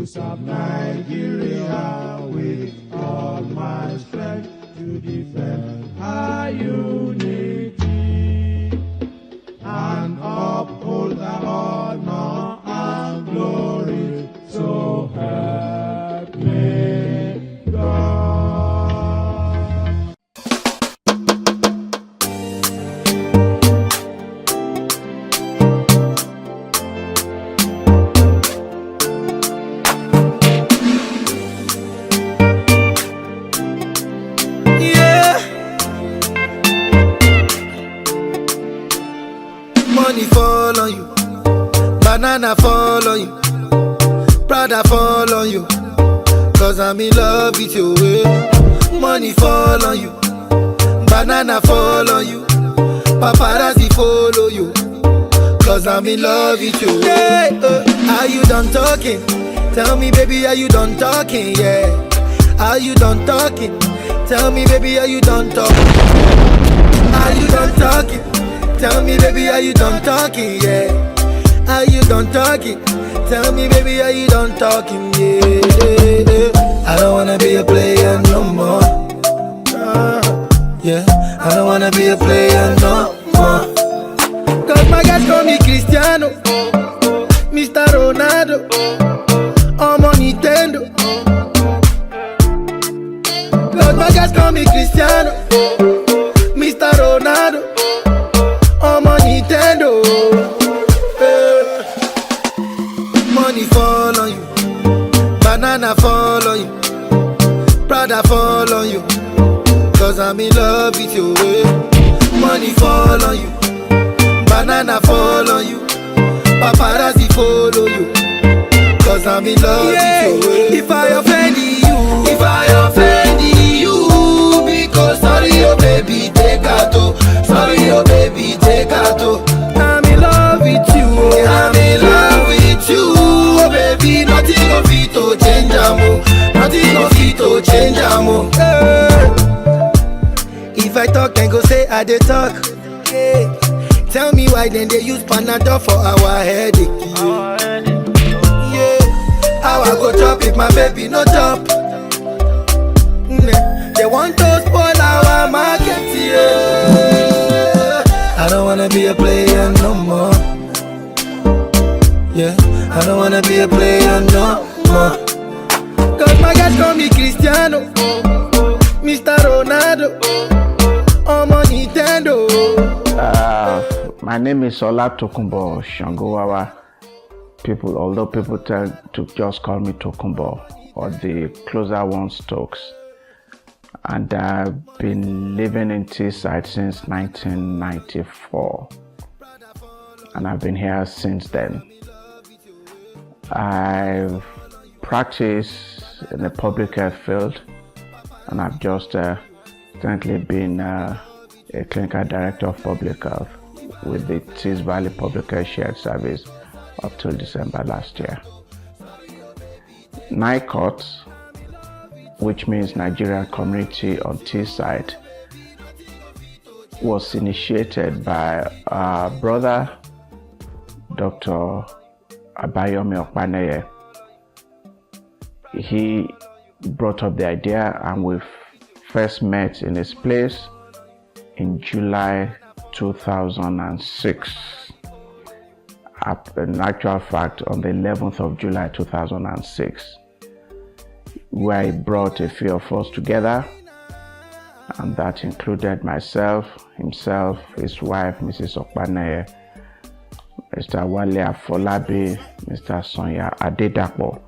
serve Nigeria with all my strength to defend our unity and uphold the honor and glory. So help me God. Money fall on you, banana fall on you, Prada fall on you, cause I'm in love with you. Money fall on you, banana fall on you, paparazzi follow you, cause I'm in love with you. Are you done talking? Tell me baby, are you done talking? Yeah. Are you done talking? Tell me baby, are you done talking? Are you done talking? Tell me baby, are you done talking? Yeah. Are you done talking? Tell me baby, are you done talking? Yeah. I don't wanna be a player no more. Yeah. I don't wanna be a player no more. Cause my guys call me Cristiano, Mr. Ronaldo, I'm on Nintendo. Cause my guys call me Cristiano, Mr. Ronaldo, I'm on Nintendo. Money fall on you, banana fall on you, Prada fall on you, cause I'm in love with you. Money fall on you, banana fall on you, paparazzi follow you, cause I'm in love with you. If I offend you, if I offend you, because sorry oh baby, take out. Sorry oh baby, take out. I'm in love with you, I'm in love with you, oh baby. Nothing of it to change amo, nothing of it to change amo. If I talk then go say I dey talk. Tell me why then they use Panadol for our headache. Yeah, how I go chop if my baby no chop? They want to spoil our market, yeah. I don't wanna be a player no more. Yeah, I don't wanna be a player no more. Cause my guys call me Cristiano, Mr. Ronaldo, I'm on Nintendo. My name is Olatokunbo Shangowawa. Although people tend to just call me Tokunbo, or the closer ones Stokes. And I've been living in Teesside since 1994, and I've been here since then. I've practiced in the public health field, and I've just currently been a clinical director of public health with the Tees Valley Public Health Shared Service up till December last year. Nicot, which means Nigerian Community on Teesside, was initiated by our brother, Dr. Abayomi Okpaneye. He brought up the idea, and we first met in his place in July 2006. In actual fact, on the 11th of July 2006. Where he brought a few of us together, and that included myself, himself, his wife, Mrs. Okpaneye, Mr. Wale Afolabi, Mr. Sonia Adedapo,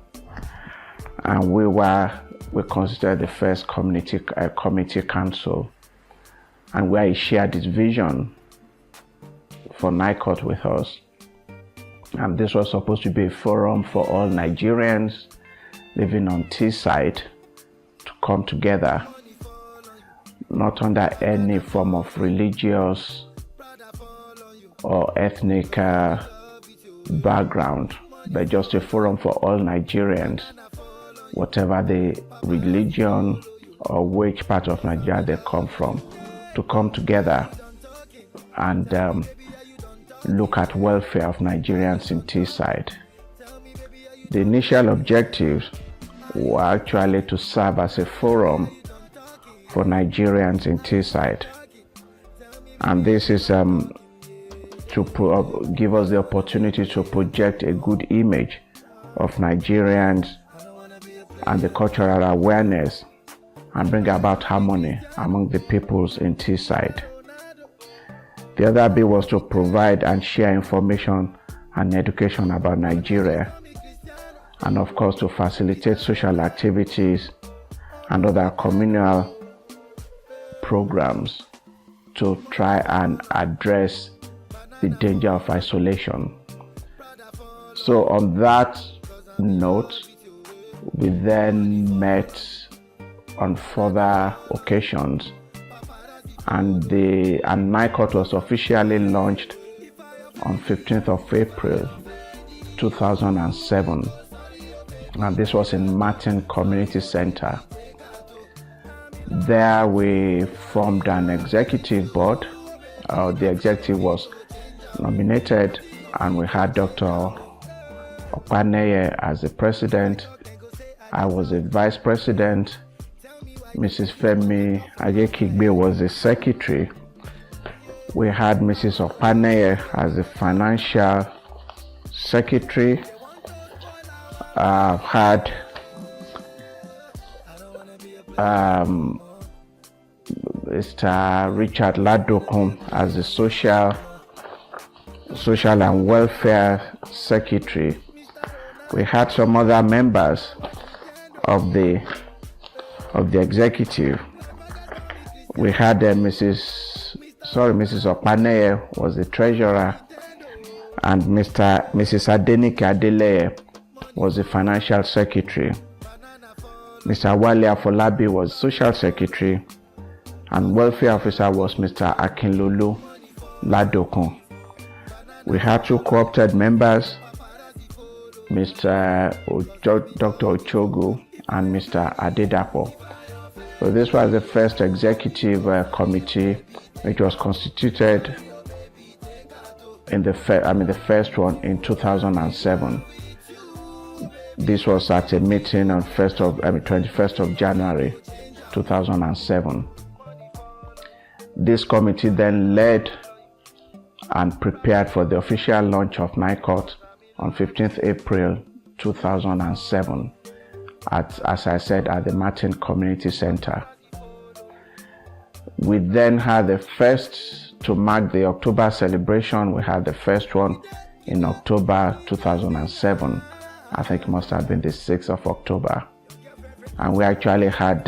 and we considered the first community council, and where he shared his vision for Nicot with us. And this was supposed to be a forum for all Nigerians living on Teesside to come together, not under any form of religious or ethnic background, but just a forum for all Nigerians, whatever the religion or which part of Nigeria they come from, to come together and look at welfare of Nigerians in Teesside. The initial objectives were actually to serve as a forum for Nigerians in Teesside, and this is to give us the opportunity to project a good image of Nigerians and the cultural awareness and bring about harmony among the peoples in Teesside. The other bit was to provide and share information and education about Nigeria, and of course to facilitate social activities and other communal programs to try and address the danger of isolation. So on that note, we then met on further occasions, and Nicot was officially launched on 15th of April 2007, and this was in Martin Community Center. There we formed an executive board. The executive was nominated, and we had Dr. Opaneye as the president. I was the vice president. Mrs. Femi Ajekigbe was the secretary. We had Mrs. Opaneye as the financial secretary. Had Mr. Richard Ladokun as the social and welfare secretary. We had some other members of the executive. We had Mrs. Opaneye was the treasurer, and Mrs. Adenike Adeleye was the financial secretary. Mr. Wale Afolabi was social secretary, and welfare officer was Mr. Akinlolu Ladokun. We had two co-opted members, Dr. Ochogu and Mr. Adedapo. So this was the first executive committee which was constituted in the first one in 2007. This was at a meeting on 21st of January 2007. This committee then led and prepared for the official launch of Nicot on 15th April 2007 as I said, at the Martin Community Center. We then had the first, to mark the October celebration, we had the first one in October 2007. I think it must have been the 6th of October. And we actually had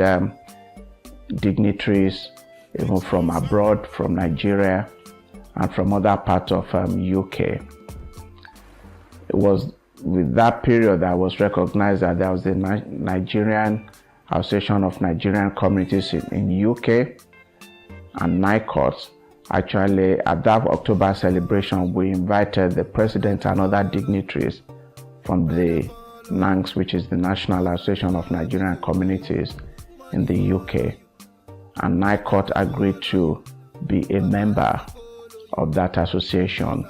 dignitaries even from abroad, from Nigeria and from other parts of UK. It was with that period that I was recognized that there was the Nigerian Association of Nigerian Communities in UK, and Nicot. Actually, at that October celebration, we invited the president and other dignitaries from the NANCS, which is the National Association of Nigerian Communities in the UK. And Nicot agreed to be a member of that association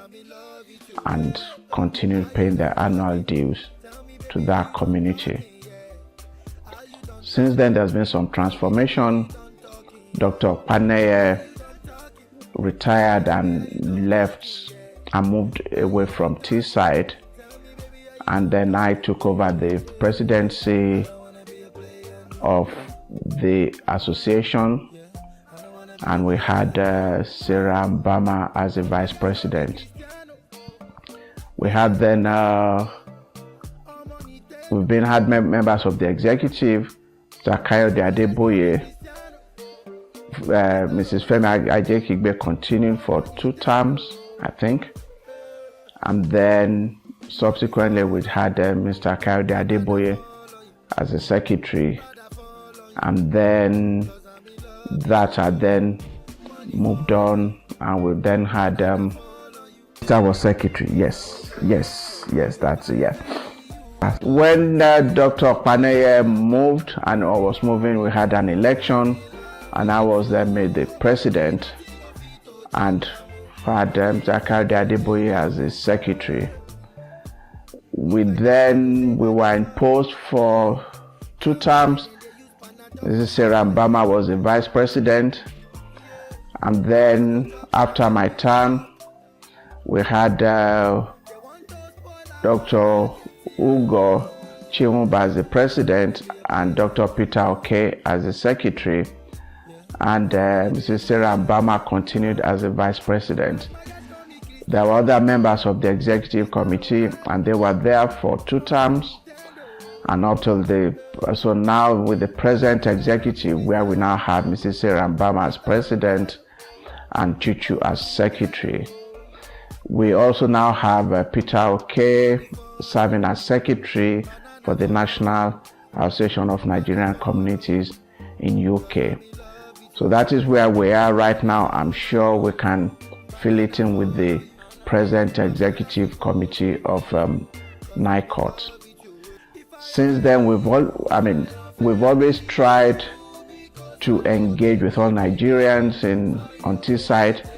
and continued paying their annual dues to that community. Since then, there's been some transformation. Dr. Opaneye retired and left and moved away from Teesside, and then I took over the presidency of the association, and we had Sarah Mbama as the vice president. We had then had members of the executive, Kayode Adeboye, Mrs. Femi Ajekigbe continued for 2 terms, I think, and then subsequently we had Mr. Kayode Adeboye as the secretary, and then that had then moved on, and we then had that was secretary. Yes, that's it. Yeah. When Dr. Opaneye moved and I was moving, we had an election, and I was then made the president, and had Kayode Adeboye as the secretary. we were in post for 2 terms. Mrs. Sarah Mbama was the vice president, and then after my term, we had Dr. Ugo Chimumba as the president and Dr. Peter Oke as the secretary, and Mrs. Sarah Mbama continued as the vice president. There were other members of the executive committee, and they were there for 2 terms, and up till so now with the present executive, where we now have Mrs. Sarah Mbama as president and Chuchu as secretary. We also now have Peter Oke serving as secretary for the National Association of Nigerian Communities in UK. So that is where we are right now. I'm sure we can fill it in with the present executive committee of Nicot. Since then, we've always tried to engage with all Nigerians on Teesside,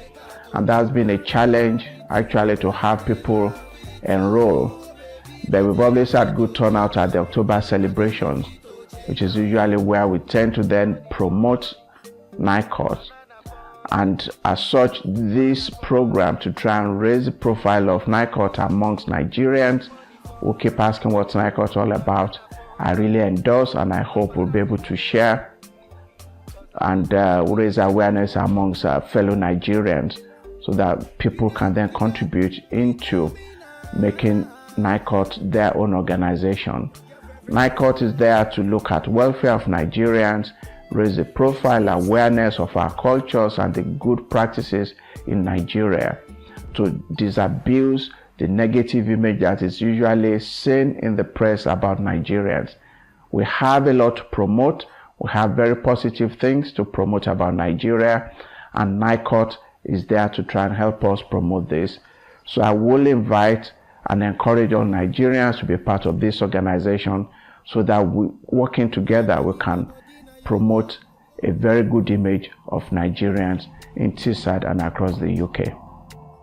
and that's been a challenge actually to have people enroll. But we've always had good turnout at the October celebrations, which is usually where we tend to then promote Nicot. And as such, this program to try and raise the profile of Nicot amongst Nigerians who keep asking what's Nicot all about, I really endorse, and I hope we'll be able to share and raise awareness amongst fellow Nigerians, so that people can then contribute into making Nicot their own organization. Nicot is there to look at welfare of Nigerians, raise the profile awareness of our cultures and the good practices in Nigeria, to disabuse the negative image that is usually seen in the press about Nigerians. We have a lot to promote. We have very positive things to promote about Nigeria, and Nicot is there to try and help us promote this. So I will invite and encourage all Nigerians to be part of this organization, so that working together we can promote a very good image of Nigerians in Teesside and across the UK.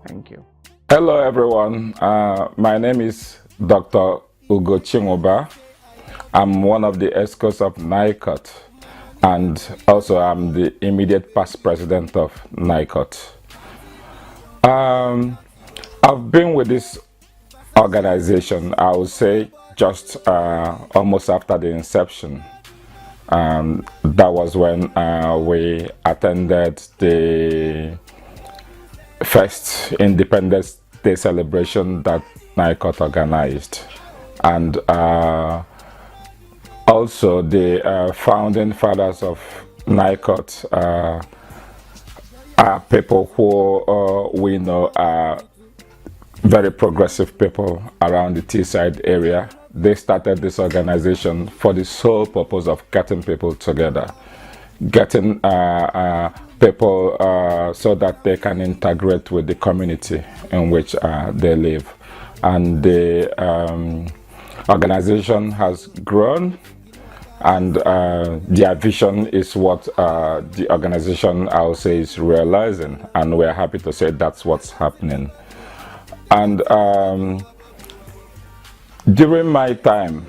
Thank you. Hello everyone, my name is Dr. Ugo Chimumba. I'm one of the escorts of Nicot, and also I'm the immediate past president of Nicot. I've been with this organization, I would say, just almost after the inception. That was when we attended the first Independence Day celebration that Nicot organized, and also the founding fathers of Nicot are people who we know are very progressive people around the Teesside area. They started this organization for the sole purpose of getting people together, getting people so that they can integrate with the community in which they live. And the organization has grown, and their vision is what the organization, I would say, is realizing, and we're happy to say that's what's happening. And during my time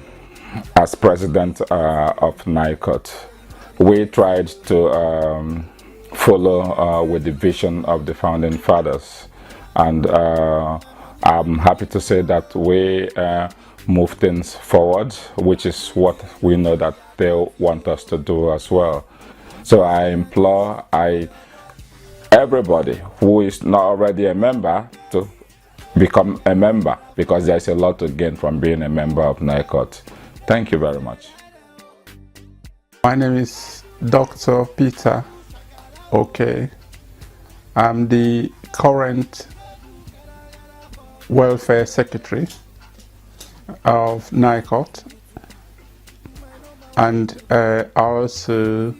as president of Nicot, we tried to follow with the vision of the founding fathers, and I'm happy to say that we move things forward, which is what we know that they want us to do as well. So I implore everybody who is not already a member to become a member, because there's a lot to gain from being a member of Nicot. Thank you very much. My name is Dr. Peter Oke. I'm the current welfare secretary of Nicot, and I also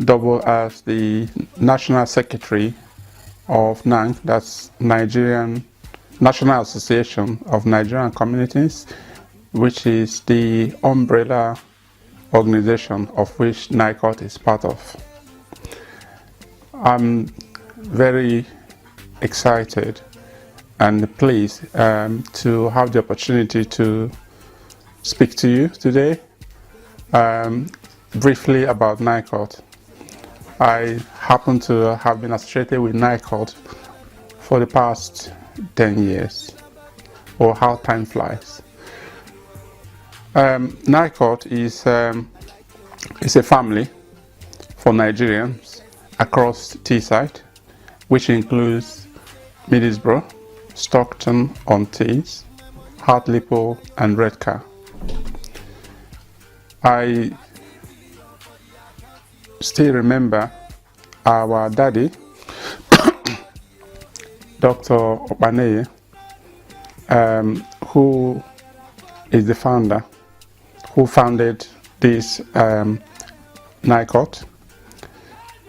double as the national secretary of NANC, that's National Association of Nigerian Communities, which is the umbrella organization of which Nicot is part of. I'm very excited and pleased to have the opportunity to speak to you today briefly about Nicot. I happen to have been associated with Nicot for the past 10 years, or how time flies. Nicot is a family for Nigerians across Teesside, which includes Middlesbrough, Stockton-on-Tees, Hartlepool and Redcar. I still remember our daddy, Dr. Opaneye, who is the founder, who founded this Nicot.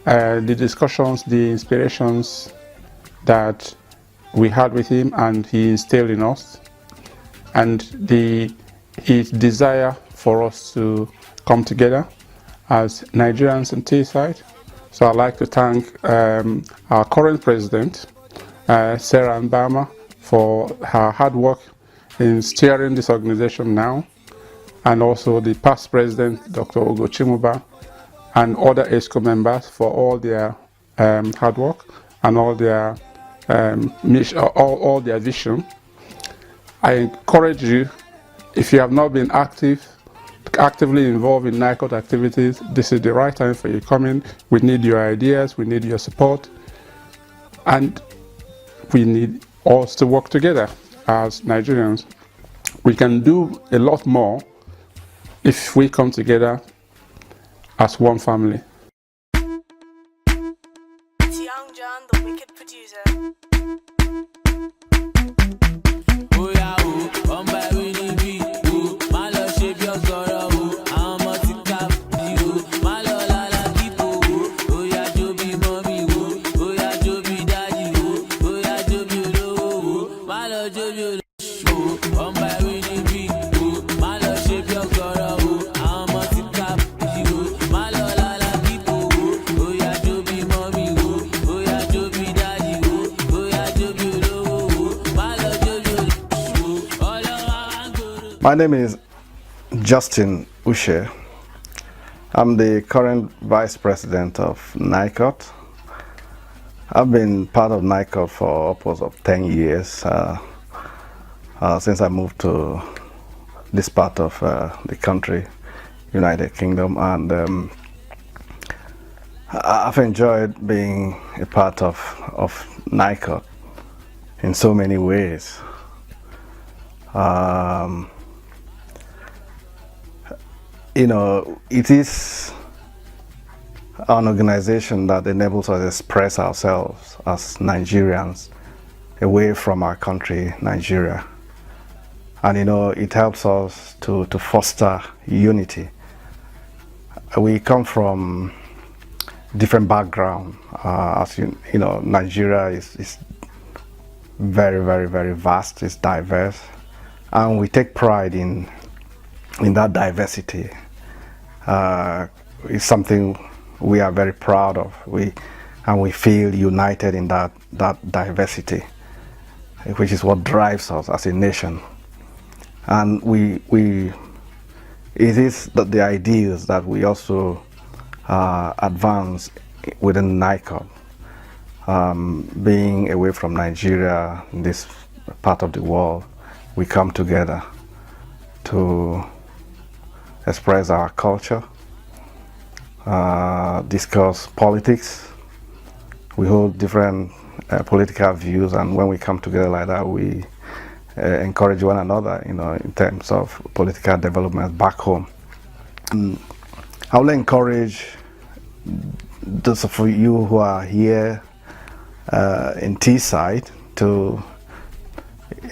The discussions, the inspirations that we had with him and he instilled in us, and his desire for us to come together as Nigerians in Teesside. So I'd like to thank our current president, Sarah Mbama, for her hard work in steering this organization now, and also the past president, Dr. Ogo Chimuba, and other ESCO members for all their hard work and all their mission, all their vision. I encourage you, if you have not been actively involved in Nicot activities, this is the right time for you to come in. We need your ideas, we need your support, and we need us to work together as Nigerians. We can do a lot more if we come together as one family. It's Young John, the wicked producer. Oh yeah, oh, one by Winnie B. Oh, my love shape your sorrow. Oh, I'm a tika. Oh, my love la la keep. Oh, yeah, Joby mommy. Oh, yeah, Joby daddy. Oh, yeah, Joby low. My love Joby. Oh, one by Winnie B. Oh, my love shape your sorrow. Oh, I'm a tika. Oh, my love la la keep. Oh, yeah, Joby mommy. Oh, yeah, Joby daddy. Oh, yeah, Joby low. My love Joby. My name is Justin Ushe. I'm the current vice president of Nicot. I've been part of Nicot for upwards of 10 years since I moved to this part of the country, United Kingdom, and I've enjoyed being a part of Nicot in so many ways. You know, it is an organization that enables us to express ourselves as Nigerians away from our country, Nigeria. And you know, it helps us to foster unity. We come from different backgrounds. As you know, Nigeria is very, very, very vast, it's diverse. And we take pride in that diversity. It's something we are very proud of. We feel united in that diversity, which is what drives us as a nation. And it is the ideas that we also advance within Nicot. Being away from Nigeria, in this part of the world, we come together to express our culture, discuss politics. We hold different political views, and when we come together like that, we encourage one another, you know, in terms of political development back home. I will encourage those of you who are here in Teesside to,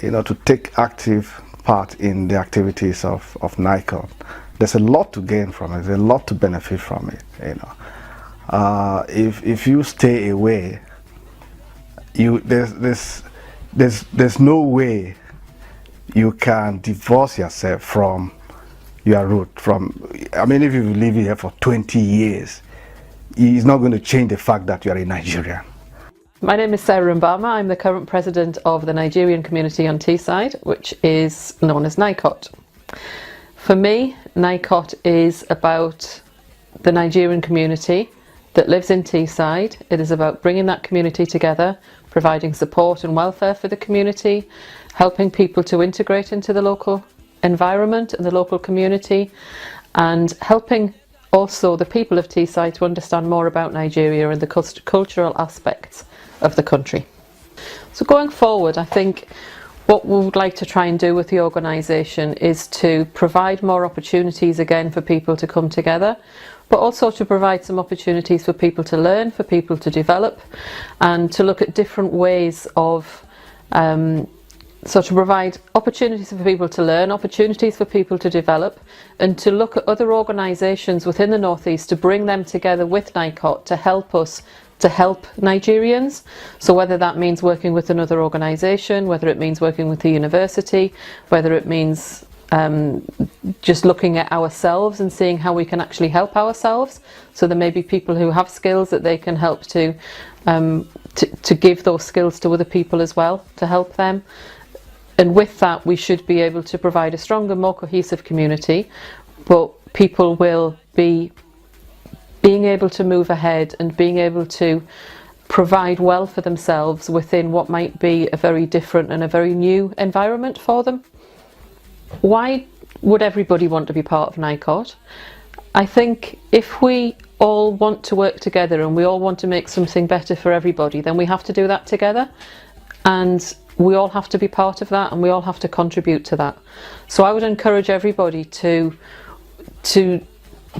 you know, to take active part in the activities of Nicot. There's a lot to gain from it. There's a lot to benefit from it. You know, if you stay away, there's no way you can divorce yourself from your root. I mean, if you live here for 20 years, it's not going to change the fact that you are a Nigerian. My name is Sarah Mbama. I'm the current president of the Nigerian community on Teesside, which is known as Nicot. For me, Nicot is about the Nigerian community that lives in Teesside. It is about bringing that community together, providing support and welfare for the community, helping people to integrate into the local environment and the local community, and helping also the people of Teesside to understand more about Nigeria and the cultural aspects of the country. So going forward, I think what we would like to try and do with the organisation is to provide more opportunities again for people to come together, but also to provide some opportunities for people to learn, for people to develop, and to look at different ways of so to provide opportunities for people to learn, opportunities for people to develop, and to look at other organisations within the North East to bring them together with Nicot to help us to help Nigerians. So whether that means working with another organisation, whether it means working with the university, whether it means just looking at ourselves and seeing how we can actually help ourselves. So there may be people who have skills that they can help to give those skills to other people as well, to help them. And with that, we should be able to provide a stronger, more cohesive community, but people will be being able to move ahead and being able to provide well for themselves within what might be a very different and a very new environment for them. Why would everybody want to be part of Nicot? I think if we all want to work together and we all want to make something better for everybody, then we have to do that together. And we all have to be part of that and we all have to contribute to that. So I would encourage everybody to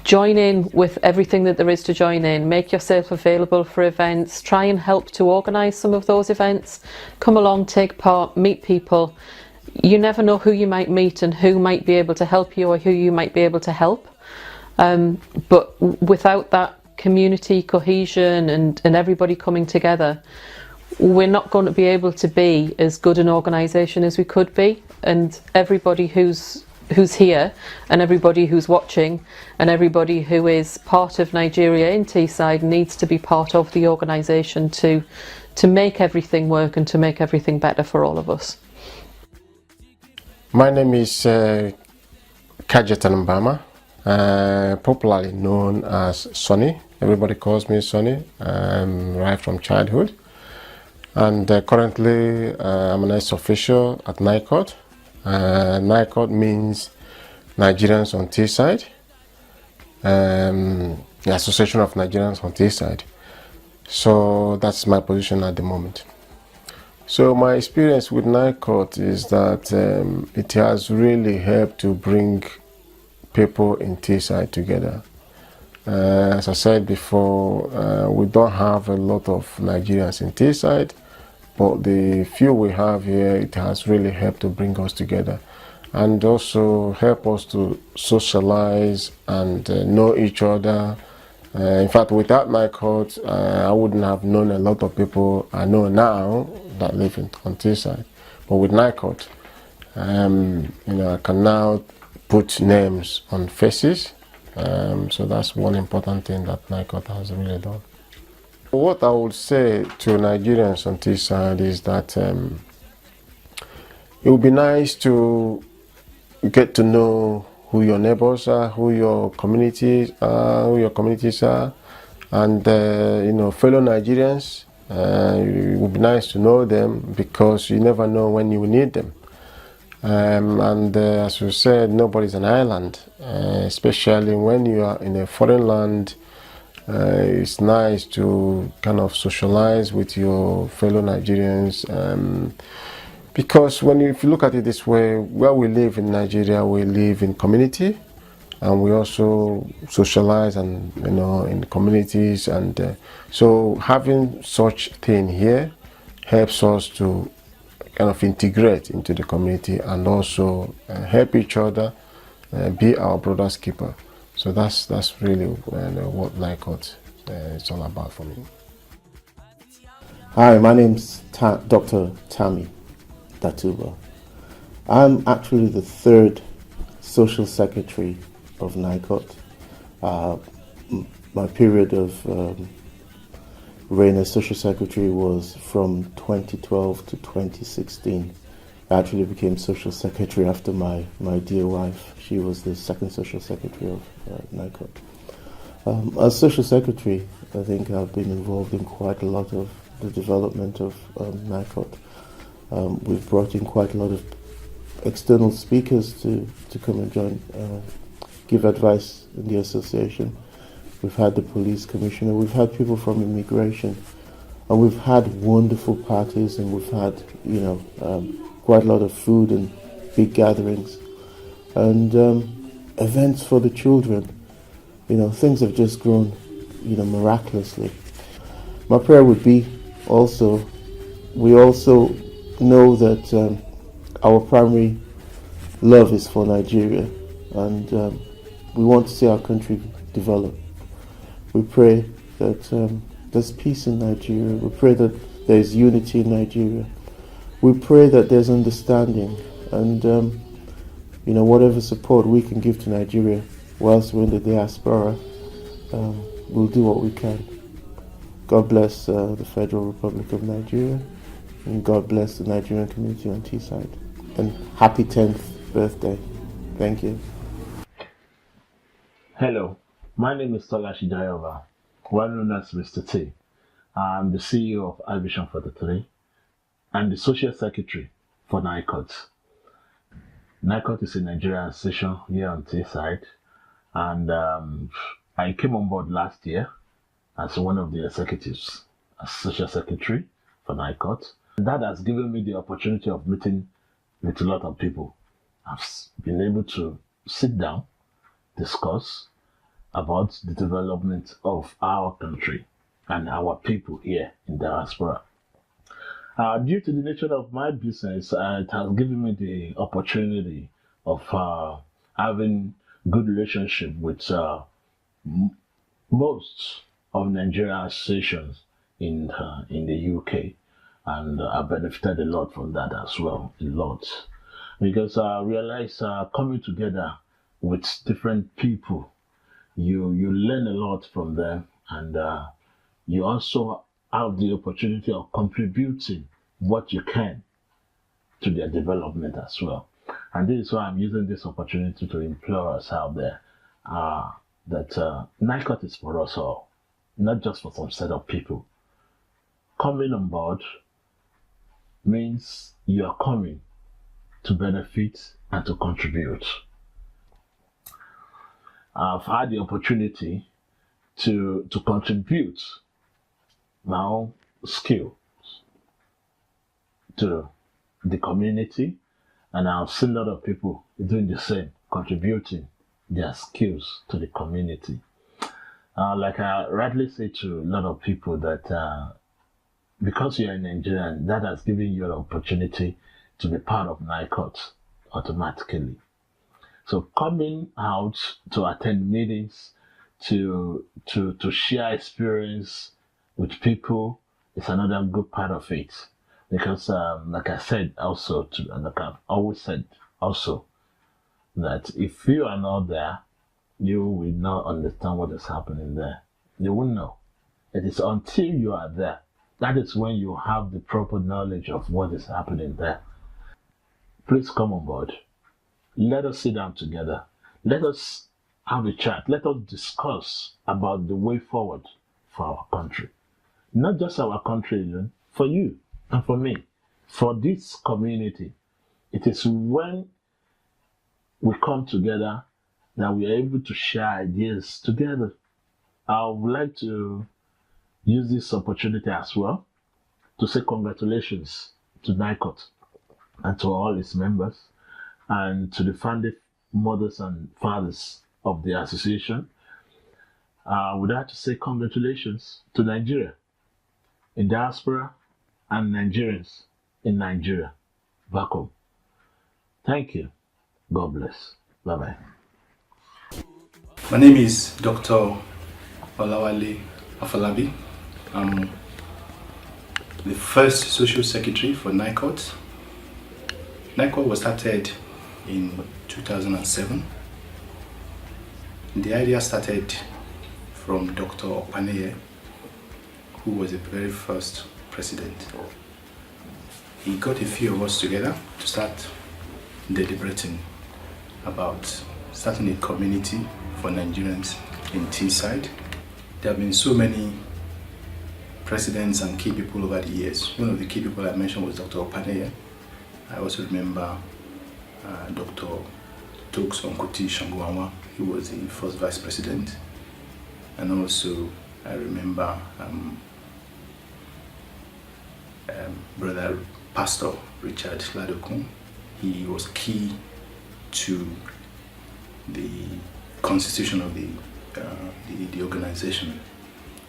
join in with everything that there is to join in. Make yourself available for events. Try and help to organise some of those events. Come along, take part, meet people. You never know who you might meet and who might be able to help you or who you might be able to help. But without that community cohesion and everybody coming together, we're not going to be able to be as good an organisation as we could be. And everybody who's here and everybody who's watching and everybody who is part of Nigeria in Teesside needs to be part of the organisation to make everything work and to make everything better for all of us. My name is Kajetan Mbama, popularly known as Sonny. Everybody calls me Sonny, right from childhood. And currently I'm an ex-official at Nicot. Nicot means Nigerians on Teesside, the Association of Nigerians on Teesside. So that's my position at the moment. So my experience with Nicot is that it has really helped to bring people in Teesside together. As I said before, we don't have a lot of Nigerians in Teesside, but the few we have here, it has really helped to bring us together and also help us to socialize and know each other. In fact, without Nicot, I wouldn't have known a lot of people I know now that live on Teesside. But with Nicot, I can now put names on faces. So that's one important thing that Nicot has really done. What I would say to Nigerians on Teesside is that it would be nice to get to know who your neighbors are, who your communities are, and fellow Nigerians. It would be nice to know them because you never know when you will need them. As you said, nobody's an island, especially when you are in a foreign land. It's nice to kind of socialize with your fellow Nigerians. Because if you look at it this way, where we live in Nigeria, we live in community, and we also socialize and in communities, and so having such thing here helps us to kind of integrate into the community and also help each other, be our brother's keeper. So that's really what Nicot is all about for me. Hi, my name's Dr. Tammy Datuba. I'm actually the third social secretary of Nicot. My period of reign as social secretary was from 2012 to 2016. I actually became social secretary after my dear wife. She was the second social secretary of Nicot. As social secretary, I think I've been involved in quite a lot of the development of Nicot. We've brought in quite a lot of external speakers to come and join, give advice in the association. We've had the police commissioner, we've had people from immigration, and we've had wonderful parties, and we've had, quite a lot of food and big gatherings and events for the children. Things have just grown, miraculously. My prayer would be also, we also know that our primary love is for Nigeria, and we want to see our country develop. We pray that there's peace in Nigeria. We pray that there's unity in Nigeria. We pray that there's understanding, and whatever support we can give to Nigeria whilst we're in the diaspora, we'll do what we can. God bless the Federal Republic of Nigeria, and God bless the Nigerian community on Teesside. And happy 10th birthday. Thank you. Hello, my name is Tola Shidayova, well known as Mr. T. I'm the CEO of iVision 43 and the Social Secretary for Nicot. Nicot is a Nigerian association here on Teesside, and I came on board last year as one of the executives as Social Secretary for Nicot. That has given me the opportunity of meeting with a lot of people. I've been able to sit down, discuss about the development of our country and our people here in diaspora. Due to the nature of my business, it has given me the opportunity of having good relationship with most of Nigerian associations in the UK, and I benefited a lot from that as well, a lot, because I realized coming together with different people, you learn a lot from them, and you also have the opportunity of contributing what you can to their development as well. And this is why I'm using this opportunity to implore us out there that Nicot is for us all, not just for some set of people. Coming on board means you are coming to benefit and to contribute. I've had the opportunity to contribute my own skills to the community, and I've seen a lot of people doing the same, contributing their skills to the community. Like I rightly say to a lot of people that because you're a Nigerian, that has given you an opportunity to be part of Nicot automatically. So coming out to attend meetings, to share experience with people is another good part of it. Because like I said also, and like I've always said also, that if you are not there, you will not understand what is happening there. You won't know. It is until you are there, that is when you have the proper knowledge of what is happening there. Please come on board. Let us sit down together. Let us have a chat. Let us discuss about the way forward for our country. Not just our country alone, for you and for me, for this community. It is when we come together that we are able to share ideas together. I would like to use this opportunity as well to say congratulations to Nicot and to all its members, and to the founding mothers and fathers of the association. I would like to say congratulations to Nigeria in diaspora and Nigerians in Nigeria back home. Thank you. God bless. Bye-bye. My name is Dr. Olawale Afalabi. I'm the first social secretary for Nicot. Nicot was started in 2007. The idea started from Dr. Opaneye, who was the very first president. He got a few of us together to start deliberating about starting a community for Nigerians in Teesside. There have been so many presidents and key people over the years. One of the key people I mentioned was Dr. Opaneye. I also remember Dr. Tokes Onkuti Shanguanwa, who was the first vice president. And also I remember Brother Pastor Richard Ladokun. He was key to the constitution of the organization.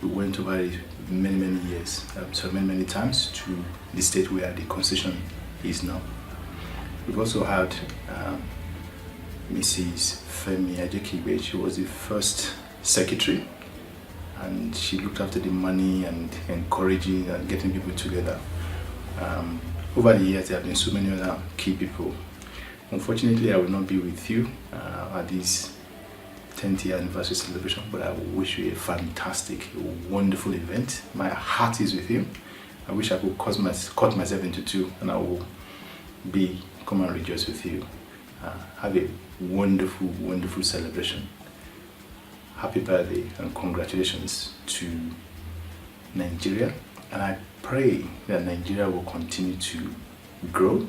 We went over it many years, so many times, to the state where the constitution is now. We've also had Mrs. Femi Adekibe. She was the first secretary, and she looked after the money and encouraging and getting people together. Over the years, there have been so many other key people. Unfortunately, I will not be with you at this 10th year anniversary celebration, but I wish you a fantastic, wonderful event. My heart is with you. I wish I could cut myself into two, and I will come and rejoice with you. Have a wonderful celebration. Happy birthday and congratulations to Nigeria. And I pray that Nigeria will continue to grow,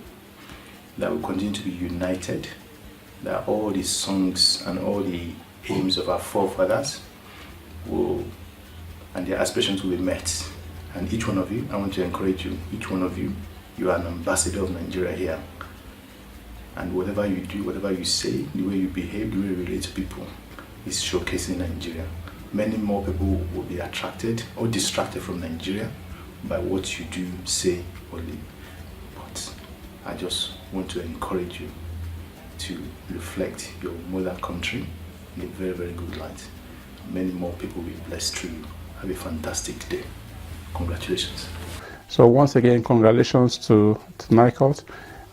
that will continue to be united, that all the songs and all the aims of our forefathers and their aspirations will be met. And each one of you, I want to encourage you, each one of you, you are an ambassador of Nigeria here. And whatever you do, whatever you say, the way you behave, the way you relate to people is showcasing Nigeria. Many more people will be attracted or distracted from Nigeria by what you do, say, or live. But I just want to encourage you to reflect your mother country in a very good light. Many more people will be blessed through you. Have a fantastic day. Congratulations. So once again, congratulations to Nicot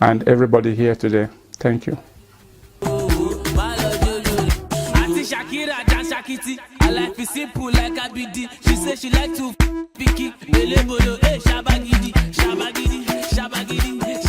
and everybody here today. Thank you. I like be simple like ABD. She say she like to picky. Shabagidi, shabagidi, shabagidi.